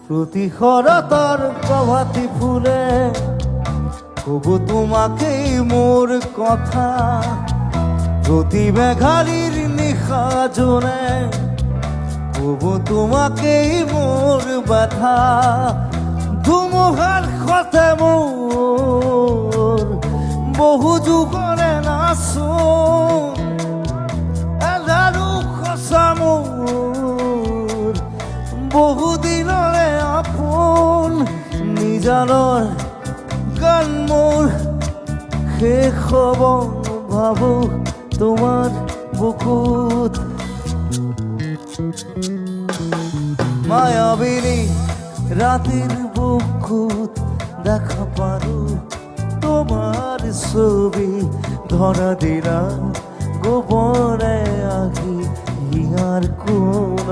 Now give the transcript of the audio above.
প্রতিহরতার প্রভাতী ফুলে কবু তোমাকেই মোর কথা, প্রতি মেঘালির নিশা জোনে কবু তোমাকেই মোর ব্যথা। ধুমুহার কথা মোর বহু যুগরে নাচো, এলাৰু সঁচা মোৰ বহুদিনৰে আপোন। নিজানৰ গান মোৰ শেষ হ'ব ভাবো তোমার বুকুত। মায়াবিনী রাতের বুকুত দেখা পারো তোমার ছবি, ধরা দিলাম গোপনে আঁকি হিয়ার কোন।